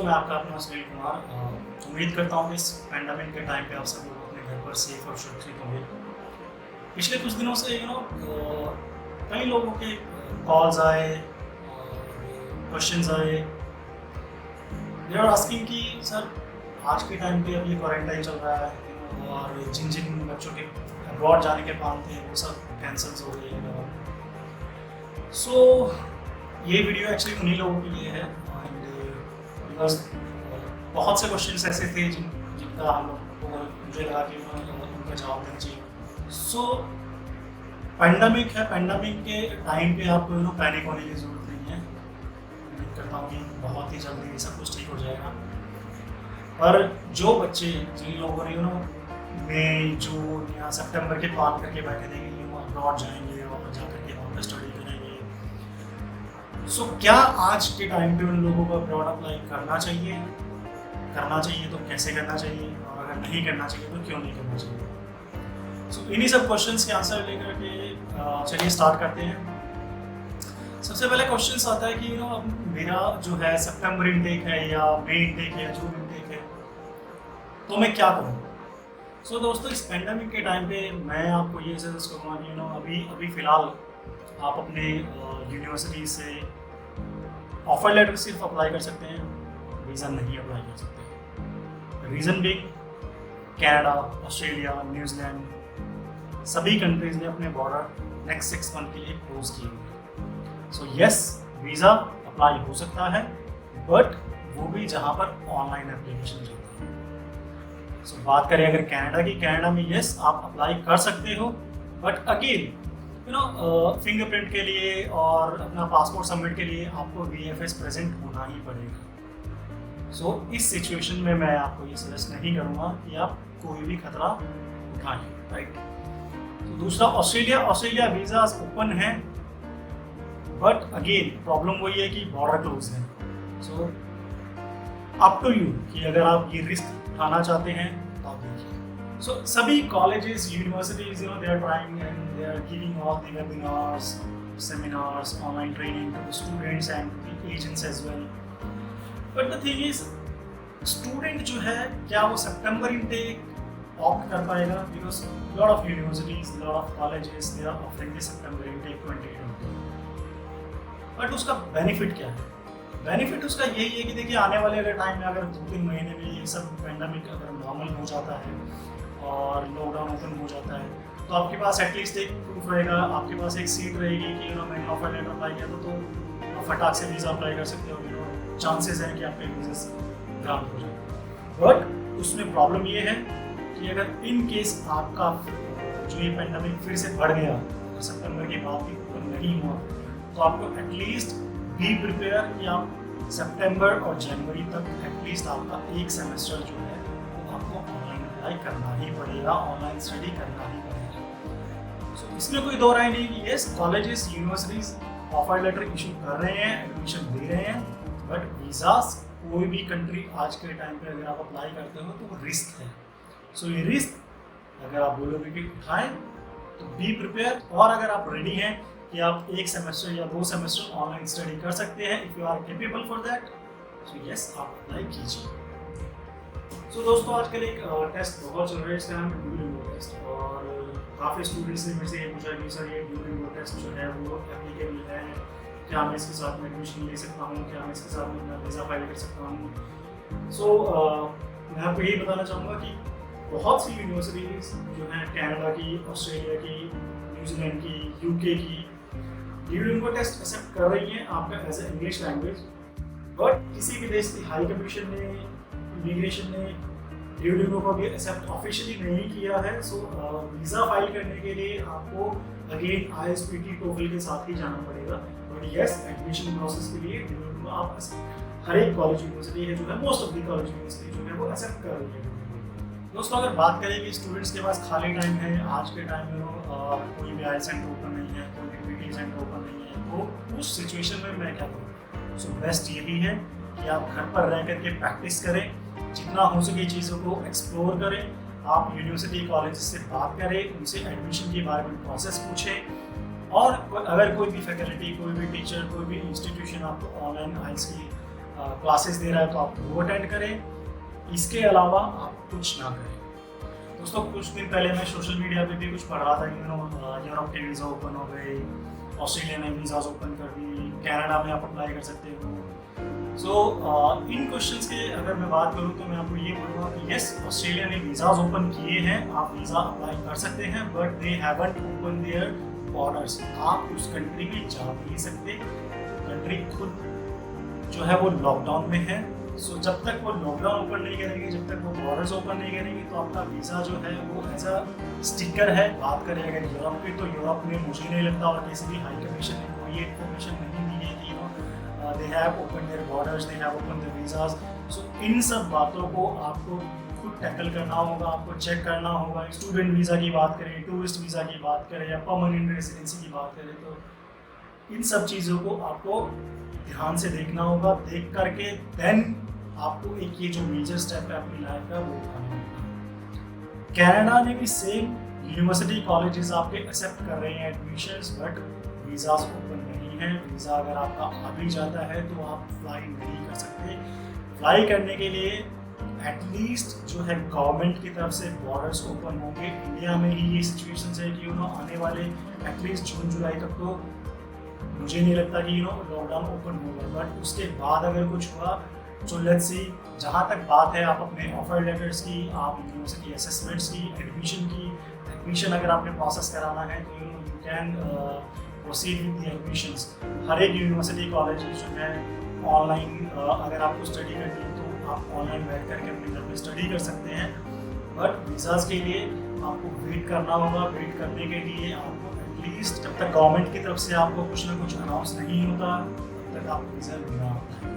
मैं आपका अपना सुनील कुमार। उम्मीद करता हूँ कि इस पैंडेमिक के टाइम पे आप सब लोग अपने घर पर सेफ और सुरक्षित होंगे। पिछले कुछ दिनों से कई लोगों के कॉल्स आए और क्वेश्चंस आए। दे आर आस्किंग कि सर आज के टाइम पे अब ये क्वारंटाइन चल रहा है और जिन जिन बच्चों के अब्रॉड जाने के प्लान थे वो सब कैंसिल्स हो गए हैं। सो ये वीडियो एक्चुअली उन्हीं लोगों के लिए है बिकॉज बहुत से क्वेश्चंस ऐसे थे जिनका हम लोग को मुझे लगा कि उनका जवाब देना चाहिए। सो पैंडेमिक है, पैंडेमिक के टाइम पे आपको पैनिक होने की ज़रूरत नहीं है। उम्मीद करता हूँ कि बहुत ही जल्दी ये सब कुछ ठीक हो जाएगा। पर जो बच्चे जिन लोगों ने मई, जून या सितंबर के प्लान करके बैठे थे कि अब्रॉड जाएंगे और जाकर के वहाँ पर स्टडी करेंगे, सो क्या आज के टाइम पे उन लोगों को अब्रॉड अप्लाई करना चाहिए? करना चाहिए तो कैसे करना चाहिए, और अगर नहीं करना चाहिए तो क्यों नहीं करना चाहिए? सो इन्हीं सब क्वेश्चंस के आंसर लेकर के चलिए स्टार्ट करते हैं। सबसे पहले क्वेश्चन आता है कि अब मेरा जो है सितंबर इनटेक है या मई इनटेक है या जून इनटेक है, तो मैं क्या करूँ? सो दोस्तों, इस पेंडेमिक के टाइम पे मैं आपको ये सजेस्ट करूँगा कि अभी फ़िलहाल आप अपने यूनिवर्सिटी से ऑफर लेटर सिर्फ अप्लाई कर सकते हैं, वीज़ा नहीं अप्लाई कर सकते। Reason being Canada, Australia, New Zealand सभी कंट्रीज़ ने अपने बॉर्डर नेक्स्ट 6 मंथ के लिए क्लोज किए हुए हैं। सो यस, वीज़ा अप्लाई हो सकता है, बट वो भी जहाँ पर ऑनलाइन एप्लीकेशन चलती है। सो बात करें अगर कनाडा की, कनाडा में यस आप अप्लाई कर सकते हो, बट अगेन फिंगरप्रिंट के लिए और अपना पासपोर्ट सबमिट के लिए आपको VFS प्रेजेंट होना ही पड़ेगा। सो इस सिचुएशन में मैं आपको ये सजेस्ट नहीं करूँगा कि आप कोई भी खतरा उठाएं, राइट। तो दूसरा, ऑस्ट्रेलिया वीज़ा ओपन है, बट अगेन प्रॉब्लम वही है कि बॉर्डर क्लोज है। सो अप टू यू कि अगर आप ये रिस्क उठाना चाहते हैं तो आप देखिए। So सभी colleges, universities, they are trying and they are giving all the webinars, seminars, online training to the students and to the agents as well. But the thing is, student जो है क्या वो September intake opt कर पाएगा? Because lot of universities, lot of colleges, they are offering the September intake 2020. But उसका benefit क्या है? Benefit उसका यही है कि देखिए आने वाले अगर टाइम में अगर 2-3 महीने में ये सब पैंडेमिक अगर नॉर्मल हो जाता है और लॉकडाउन ओपन हो जाता है, तो आपके पास एटलीस्ट एक प्रूफ रहेगा, आपके पास एक सीट रहेगी कि मैंने ऑफर लेटर अप्लाई किया तो फटाक से वीज़ा अप्लाई कर सकते हो। चांसेस हैं कि आपके वीज़ा ग्रांट हो जाए। बट उसमें प्रॉब्लम ये है कि अगर इन केस आपका जो ये पैंडेमिक फिर से बढ़ गया, सितंबर के बाद भी ओपन नहीं हुआ, तो आपको एटलीस्ट बी प्रिपेयर कि आप सितंबर और जनवरी तक एटलीस्ट आपका एक सेमेस्टर जो है वो आपको ऑनलाइन अप्लाई करना ही पड़ेगा, ऑनलाइन स्टडी करना ही पड़ेगा। सो इसमें कोई दो राय नहीं कि yes, colleges, universities offer letter issue कर रहे हैं, एडमिशन दे रहे हैं, बट वीज़ास कोई भी कंट्री आज के टाइम पे अगर आप अप्लाई करते हो तो वो रिस्क है। सो ये रिस्क अगर आप बोलोगे कि उठाएं तो बी प्रिपेयर, और अगर आप रेडी हैं कि आप एक सेमेस्टर या 2 सेमेस्टर ऑनलाइन स्टडी कर सकते हैं, if you are capable for that, so yes आप अप्लाई कीजिए। सो दोस्तों, आजकल एक टेस्ट बहुत चल रहा है, इसका नाम है ड्यूलिंगो टेस्ट, और काफ़ी स्टूडेंट्स ने मेरे से ये पूछा कि सर ये ड्यूलिंगो टेस्ट जो है वो एप्लीकेबल है, क्या मैं इसके साथ में एडमिशन ले सकता हूँ, क्या मैं इसके साथ में वीज़ा फाइल कर सकता हूँ? सो मैं आपको यही बताना चाहूँगा कि बहुत सी यूनिवर्सिटीज़ जो हैं कनाडा की, ऑस्ट्रेलिया की, न्यूजीलैंड की, यूके की, ड्यूलिंगो टेस्ट एक्सेप्ट कर रही हैं आपका as a English language. But किसी भी देश की हाई कमीशन ने, इमिग्रेशन ने ड्यूलिंगो को भी एक्सेप्ट ऑफिशियली नहीं किया है। सो वीज़ा फाइल करने के लिए आपको अगेन ISPT टोफल के साथ ही जाना पड़ेगा। बट यस, एडमिशन प्रोसेस के लिए ड्यूलिंगो आप हर एक कॉलेज यूनिवर्सिटी है जो है, most of the college university जो है वो एक्सेप्ट कर रही है। दोस्तों, अगर बात करें कि स्टूडेंट्स के पास खाली टाइम है, आज के टाइम में कोई भी आई सेंटर ओपन नहीं है, कोई भी PT सेंटर ओपन नहीं है, तो उस सिचुएशन में मैं क्या करूँ? सो बेस्ट यही है कि आप घर पर रह करके प्रैक्टिस करें, जितना हो सके चीज़ों को एक्सप्लोर करें, आप यूनिवर्सिटी कॉलेज से बात करें, उनसे एडमिशन के बारे में प्रोसेस पूछें, और अगर कोई भी फैकल्टी, कोई भी टीचर, कोई भी इंस्टीट्यूशन आपको ऑनलाइन आइल्स की क्लासेस दे रहा है तो आप वो अटेंड करें, इसके अलावा आप कुछ ना करें। दोस्तों कुछ दिन पहले मैं सोशल मीडिया पे भी कुछ पढ़ रहा था कि यूरोप के वीज़ा ओपन हो गए, ऑस्ट्रेलिया ने वीज़ा ओपन कर दी, कनाडा में आप अप्लाई कर सकते हो। सो इन क्वेश्चंस के अगर मैं बात करूँ तो मैं आपको ये बोलूँगा कि यस, ऑस्ट्रेलिया ने वीज़ाज ओपन किए हैं, आप वीज़ा अप्लाई कर सकते हैं, but they haven't open there borders. आप उस कंट्री में जा नहीं सकते, कंट्री खुद जो है वो लॉकडाउन में है। सो जब तक वो लॉकडाउन ओपन नहीं करेंगे, जब तक वो बॉर्डर्स ओपन नहीं करेंगे, तो आपका वीज़ा जो है वो एज अ स्टिकर है। बात करें अगर यूरोप की, तो यूरोप में मुझे नहीं लगता और किसी भी हाई कमीशन ने कोई इन्फॉर्मेशन नहीं दी है कि they have opened their borders, they have opened their visas. So इन सब बातों को आपको खुद टैकल करना होगा, आपको चेक करना होगा। स्टूडेंट वीज़ा की बात करें, टूरिस्ट वीज़ा की बात करें या परमानेंट रेसिडेंसी की बात करें, तो इन सब चीज़ों को आपको ध्यान से देखना होगा। देख करके देन आपको एक ये जो मेजर स्टेप है अपनी लाइफ का वो उठाना होगा। कनाडा ने भी सेम यूनिवर्सिटी कॉलेजेस आपके एक्सेप्ट कर रहे हैं एडमिशंस, बट वीज़ाज ओपन नहीं है। वीज़ा अगर आपका आ भी जाता है तो आप फ्लाई नहीं कर सकते। फ्लाई करने के लिए एटलीस्ट जो है गवर्नमेंट की तरफ से बॉर्डर्स ओपन होंगे। इंडिया में ही ये सिचुएशन है कि आने वाले एटलीस्ट जून जुलाई तक तो मुझे नहीं लगता कि लॉकडाउन ओपन होगा, बट उसके बाद अगर कुछ हुआ तो लेट्स सी। जहाँ तक बात है आप अपने ऑफर लेटर्स की, आप यूनिवर्सिटी असेसमेंट्स की, एडमिशन अगर आपने प्रोसेस कराना है तो you can proceed with the admissions. हर एक यूनिवर्सिटी कॉलेज जो है ऑनलाइन, अगर आपको स्टडी करनी है तो आप ऑनलाइन बैठ करके अपने घर में स्टडी कर सकते हैं, बट वीज़ाज़ के लिए आपको वेट करना होगा। वेट करने के लिए आपको एटलीस्ट जब तक गवर्नमेंट की तरफ से आपको कुछ ना कुछ अनाउंस नहीं होता तब तक आपको वीज़ा लेना होता है।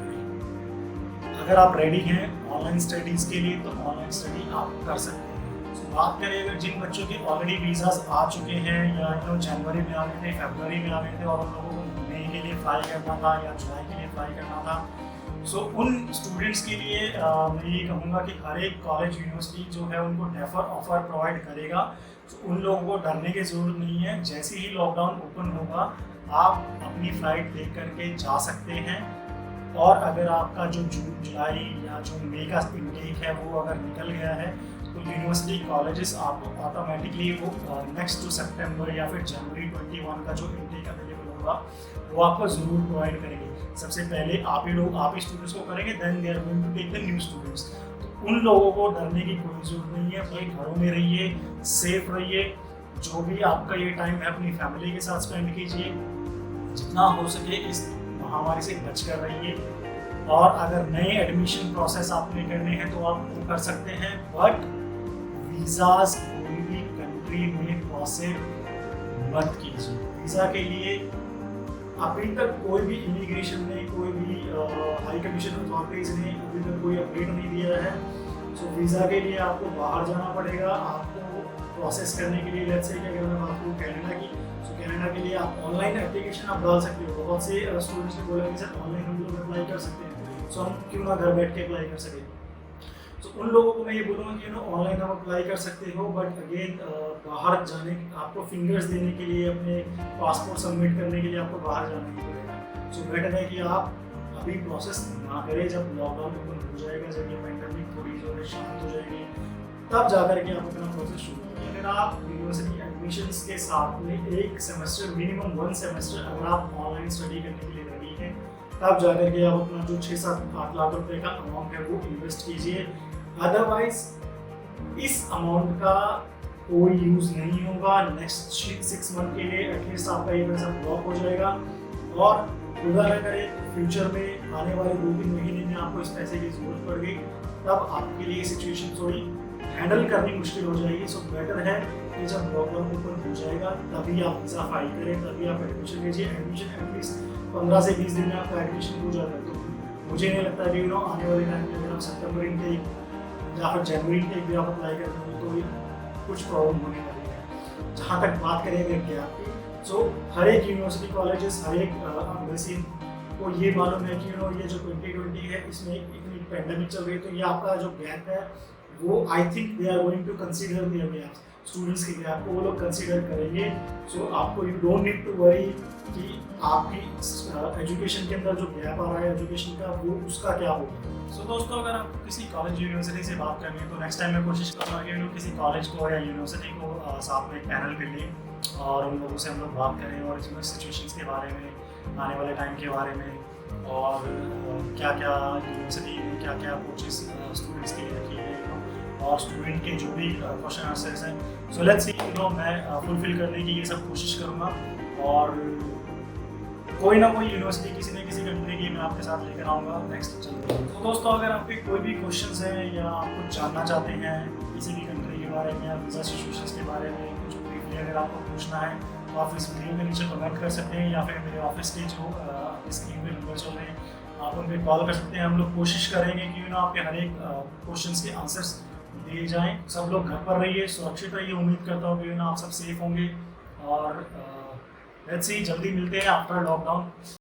अगर आप रेडी हैं ऑनलाइन स्टडीज़ के लिए तो ऑनलाइन स्टडी आप कर सकते हैं। तो बात करें अगर जिन बच्चों के ऑलरेडी वीज़ाज आ चुके हैं या जनवरी में आ गए थे, फरवरी में आ गए थे और उन लोगों को मई के लिए फ्लाई करना था या जुलाई के लिए फ्लाई करना था, सो उन स्टूडेंट्स के लिए मैं ये कहूँगा कि हर एक कॉलेज यूनिवर्सिटी जो है उनको डेफर ऑफर प्रोवाइड करेगा। तो उन लोगों को डरने की ज़रूरत नहीं है। जैसे ही लॉकडाउन ओपन होगा आप अपनी फ़्लाइट देख करके जा सकते हैं, और अगर आपका जो जून जुलाई या जो मई का इनटेक है वो अगर निकल गया है तो यूनिवर्सिटी कॉलेजेस आपको ऑटोमेटिकली वो नेक्स्ट टू सितंबर या फिर जनवरी 21 का जो इनटेक अवेलेबल होगा वो आपको ज़रूर प्रोवाइड करेंगे। सबसे पहले आप ही स्टूडेंट्स को करेंगे, then they are going to take the new students. तो उन लोगों को डरने की कोई ज़रूरत नहीं है। भाई घरों में रहिए, सेफ रहिए, जो भी आपका ये टाइम है अपनी फैमिली के साथ स्पेंड कीजिए, जितना हो सके इस महामारी से बच कर रहिए। और अगर नए एडमिशन प्रोसेस आपने करने हैं तो आप वो कर सकते हैं, बट वीज़ाज कोई भी कंट्री में प्रोसेस मत कीजिए। वीज़ा के लिए अभी तक कोई भी इमिग्रेशन ने, कोई भी हाई कमीशन अथॉरिटीज़ ने अभी तक कोई अपडेट नहीं दिया है। सो वीज़ा के लिए आपको बाहर जाना पड़ेगा। आपको प्रोसेस करने के लिए लेट्स से कि अगर मैं आपको कनाडा की, सो कनाडा के लिए आप ऑनलाइन एप्लीकेशन आप डाल सकते हो। बहुत से स्टूडेंट्स ने बोला कि सर ऑनलाइन हम लोग अप्लाई कर सकते हैं, सो हम क्यों ना घर बैठ के अप्लाई कर सकें। तो उन लोगों को मैं ये बोलूँगा कि ऑनलाइन आप अप्लाई कर सकते हो, बट अगेन बाहर जाने, आपको फिंगर्स देने के लिए, अपने पासपोर्ट सबमिट करने के लिए आपको बाहर जाना ही पड़ेगा। सो बेटर है कि आप अभी प्रोसेस ना करें। जब लॉकडाउन ओपन हो जाएगा, जब ये पैंडेमिक थोड़ी जो शांत हो जाएगी, तब जा करके आप अपना प्रोसेस शुरू करें। अगर आप यूनिवर्सिटी एडमिशन्स के साथ में एक सेमेस्टर, मिनिमम 1 सेमेस्टर अगर आप ऑनलाइन स्टडी करने के लिए रेडी हैं, तब जा करके आप अपना जो 6-7-8 लाख रुपए का अमाउंट है वो इन्वेस्ट कीजिए। अदरवाइज इस अमाउंट का कोई यूज़ नहीं होगा। नेक्स्ट 6 मंथ के लिए एटलीस्ट आपका ये पैसा ब्लॉक हो जाएगा, और खुदा न करे फ्यूचर में आने वाले 2-3 महीने में आपको इस पैसे की ज़रूरत पड़ गई, तब आपके लिए सिचुएशन थोड़ी हैंडल करनी मुश्किल हो जाएगी। सो बेटर है कि जब लॉकडाउन ओपन हो जाएगा तभी आप वीज़ा फाइल करें, तभी आप एडमिशन लीजिए। एडमिशन एटलीस्ट 15 से 20 दिन में आपका एडमिशन हो जाता है। तो मुझे नहीं लगता कि आने वाले टाइम में अगर आप सितंबर इनटेक या फिर जनवरी इनटेक भी आप अप्लाई करते हो तो कुछ प्रॉब्लम होने वाली है। जहाँ तक बात करेंगे गैप की, सो हर एक यूनिवर्सिटी कॉलेजेस, हर एक एम्बेसी को ये मालूम है कि ये जो 2020 है इसमें इतनी पैंडेमिक चल रही है, तो ये आपका जो गैप है वो I think they are going to consider their gaps, students के गैप को वो लोग कंसीडर करेंगे। सो आपको you don't need to worry कि आपकी एजुकेशन के अंदर जो गैप आ रहा है एजुकेशन का, वो उसका क्या होगा। सो दोस्तों, अगर आपको किसी कॉलेज यूनिवर्सिटी से बात करनी है तो नेक्स्ट टाइम मैं कोशिश करूँगा कि किसी कॉलेज को या यूनिवर्सिटी को साथ में एक पैनल कर लें और उन लोगों से हम लोग बात करें और इसमें सिचुएशंस के बारे में, आने वाले टाइम के बारे में, और क्या क्या यूनिवर्सिटी में क्या क्या कोचेस स्टूडेंट्स के लिए रखी है, और स्टूडेंट के जो भी क्वेश्चन आंसर्स हैं। सो लेट्स सी, मैं फुलफिल करने की ये सब कोशिश करूँगा, और कोई ना कोई यूनिवर्सिटी किसी न किसी कंट्री की मैं आपके साथ लेकर आऊँगा नेक्स्ट चलते हैं। तो दोस्तों, अगर आपके कोई भी क्वेश्चंस हैं या आप कुछ जानना चाहते हैं किसी भी कंट्री के बारे में या वीज़ा सिचुएशंस के बारे में, कुछ ब्रीफली अगर आपको पूछना है तो आप इस वीडियो के नीचे कमेंट कर सकते हैं, या फिर मेरे ऑफिस के जो स्क्रीन पे नंबर चल रहे हैं आप उन पर कॉल कर सकते हैं। हम लोग कोशिश करेंगे कि आपके हर एक क्वेश्चन के आंसर्स दिए जाएँ। सब लोग घर पर रहिए, सुरक्षित रहिए। उम्मीद करता हूँ कि आप सब सेफ होंगे, और लेट्स सी, जल्दी मिलते हैं आफ्टर लॉकडाउन।